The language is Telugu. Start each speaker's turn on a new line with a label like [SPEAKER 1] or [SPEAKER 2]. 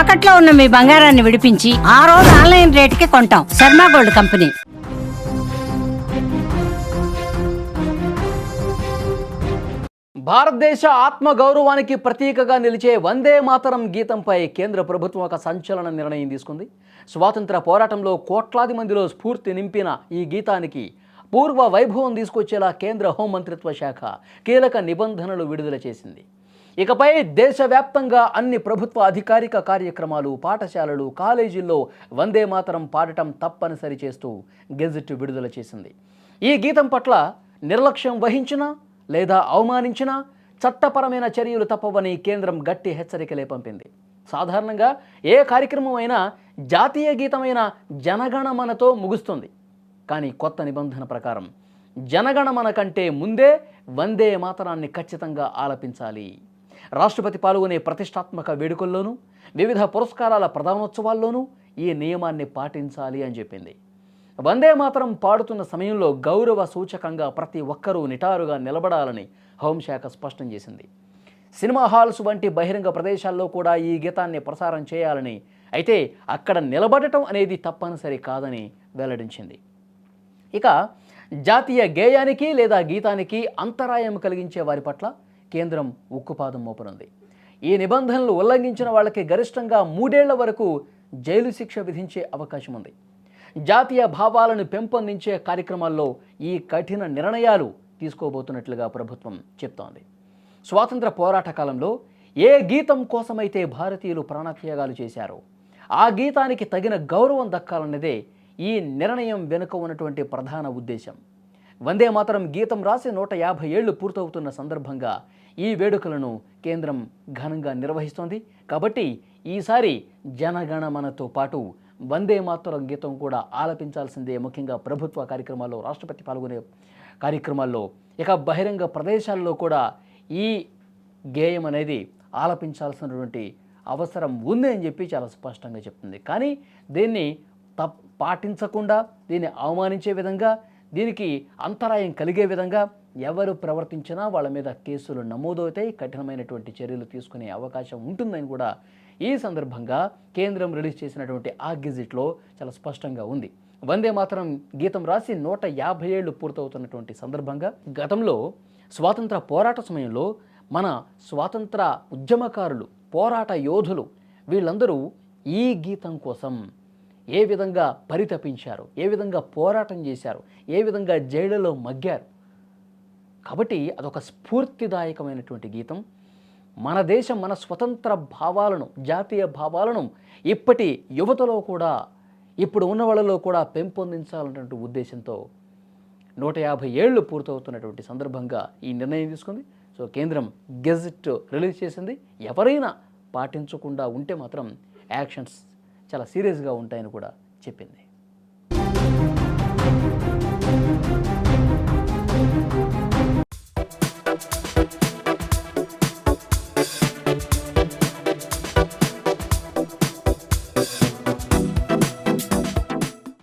[SPEAKER 1] తాకట్లో ఉన్న మీ బంగారాన్ని విడిపించి ఆ రోజు ఆన్లైన్ రేటుకి కొంటాం. Sharma gold company.
[SPEAKER 2] భారతదేశ ఆత్మ గౌరవానికి ప్రతీకగా నిలిచే వందే మాతరం గీతంపై కేంద్ర ప్రభుత్వం ఒక సంచలన నిర్ణయం తీసుకుంది. స్వాతంత్ర పోరాటంలో కోట్లాది మందిలో స్ఫూర్తి నింపిన ఈ గీతానికి పూర్వ వైభవం తీసుకొచ్చేలా కేంద్ర హోంమంత్రిత్వ శాఖ కీలక నిబంధనలు విడుదల చేసింది. ఇకపై దేశవ్యాప్తంగా అన్ని ప్రభుత్వ అధికారిక కార్యక్రమాలు, పాఠశాలలు, కాలేజీల్లో వందే మాతరం పాడటం తప్పనిసరి చేస్తూ గెజెట్ విడుదల చేసింది. ఈ గీతం పట్ల నిర్లక్ష్యం వహించినా లేదా అవమానించినా చట్టపరమైన చర్యలు తప్పవని కేంద్రం గట్టి హెచ్చరికలే పంపింది. సాధారణంగా ఏ కార్యక్రమం అయినా జాతీయ గీతమైన జనగణమనతో ముగుస్తుంది. కానీ కొత్త నిబంధన ప్రకారం జనగణమన కంటే ముందే వందే మాతరాన్ని ఖచ్చితంగా ఆలపించాలి. రాష్ట్రపతి పాల్గొనే ప్రతిష్టాత్మక వేడుకల్లోనూ, వివిధ పురస్కారాల ప్రధానోత్సవాల్లోనూ ఈ నియమాన్ని పాటించాలి అని చెప్పింది. వందే మాతరం పాడుతున్న సమయంలో గౌరవ సూచకంగా ప్రతి ఒక్కరూ నిటారుగా నిలబడాలని హోంశాఖ స్పష్టం చేసింది. సినిమా హాల్స్ వంటి బహిరంగ ప్రదేశాల్లో కూడా ఈ గీతాన్ని ప్రసారం చేయాలని, అయితే అక్కడ నిలబడటం అనేది తప్పనిసరి కాదని వెల్లడించింది. ఇక జాతీయ గేయానికి లేదా గీతానికి అంతరాయం కలిగించే వారి పట్ల కేంద్రం ఉక్కుపాదం మోపనుంది. ఈ నిబంధనలు ఉల్లంఘించిన వాళ్ళకి గరిష్టంగా 3 ఏళ్ల వరకు జైలు శిక్ష విధించే అవకాశం ఉంది. జాతీయ భావాలను పెంపొందించే కార్యక్రమాల్లో ఈ కఠిన నిర్ణయాలు తీసుకోబోతున్నట్లుగా ప్రభుత్వం చెప్తోంది. స్వాతంత్ర పోరాట కాలంలో ఏ గీతం కోసమైతే భారతీయులు ప్రాణత్యాగాలు చేశారో ఆ గీతానికి తగిన గౌరవం దక్కాలన్నదే ఈ నిర్ణయం వెనుక ఉన్నటువంటి ప్రధాన ఉద్దేశం. వందే మాతరం గీతం రాసి 150 ఏళ్లు పూర్తవుతున్న సందర్భంగా ఈ వేడుకలను కేంద్రం ఘనంగా నిర్వహిస్తోంది. కాబట్టి ఈసారి జనగణమనతో పాటు వందే మాతరం గీతం కూడా ఆలపించాల్సిందే. ముఖ్యంగా ప్రభుత్వ కార్యక్రమాల్లో, రాష్ట్రపతి పాల్గొనే కార్యక్రమాల్లో, ఇక బహిరంగ ప్రదేశాల్లో కూడా ఈ గేయం అనేది ఆలపించాల్సినటువంటి అవసరం ఉంది అని చెప్పి చాలా స్పష్టంగా చెప్తుంది. కానీ దీన్ని పాటించకుండా, దీన్ని అవమానించే విధంగా, దీనికి అంతరాయం కలిగే విధంగా ఎవరు ప్రవర్తించినా వాళ్ళ మీద కేసులు నమోదవుతాయి, కఠినమైనటువంటి చర్యలు తీసుకునే అవకాశం ఉంటుందని కూడా ఈ సందర్భంగా కేంద్రం రిలీజ్ చేసినటువంటి ఆ గెజిట్లో చాలా స్పష్టంగా ఉంది. వందే మాతరం గీతం రాసి 150 ఏళ్లు పూర్తవుతున్నటువంటి సందర్భంగా గతంలో స్వాతంత్ర పోరాట సమయంలో మన స్వాతంత్ర ఉద్యమకారులు, పోరాట యోధులు వీళ్ళందరూ ఈ గీతం కోసం ఏ విధంగా పరితపించారు, ఏ విధంగా పోరాటం చేశారు, ఏ విధంగా జైళ్ళలో మగ్గారు. కాబట్టి అదొక స్ఫూర్తిదాయకమైనటువంటి గీతం. మన దేశం, మన స్వతంత్ర భావాలను, జాతీయ భావాలను ఇప్పటి యువతలో కూడా, ఇప్పుడు ఉన్న వాళ్ళలో కూడా పెంపొందించాలన్నటువంటి ఉద్దేశంతో 150 ఏళ్లు పూర్తవుతున్నటువంటి సందర్భంగా ఈ నిర్ణయం తీసుకుంది. సో కేంద్రం గెజెట్ రిలీజ్ చేసింది. ఎవరైనా పాటించకుండా ఉంటే మాత్రం యాక్షన్స్ చాలా సీరియస్గా ఉంటాయని కూడా చెప్పింది.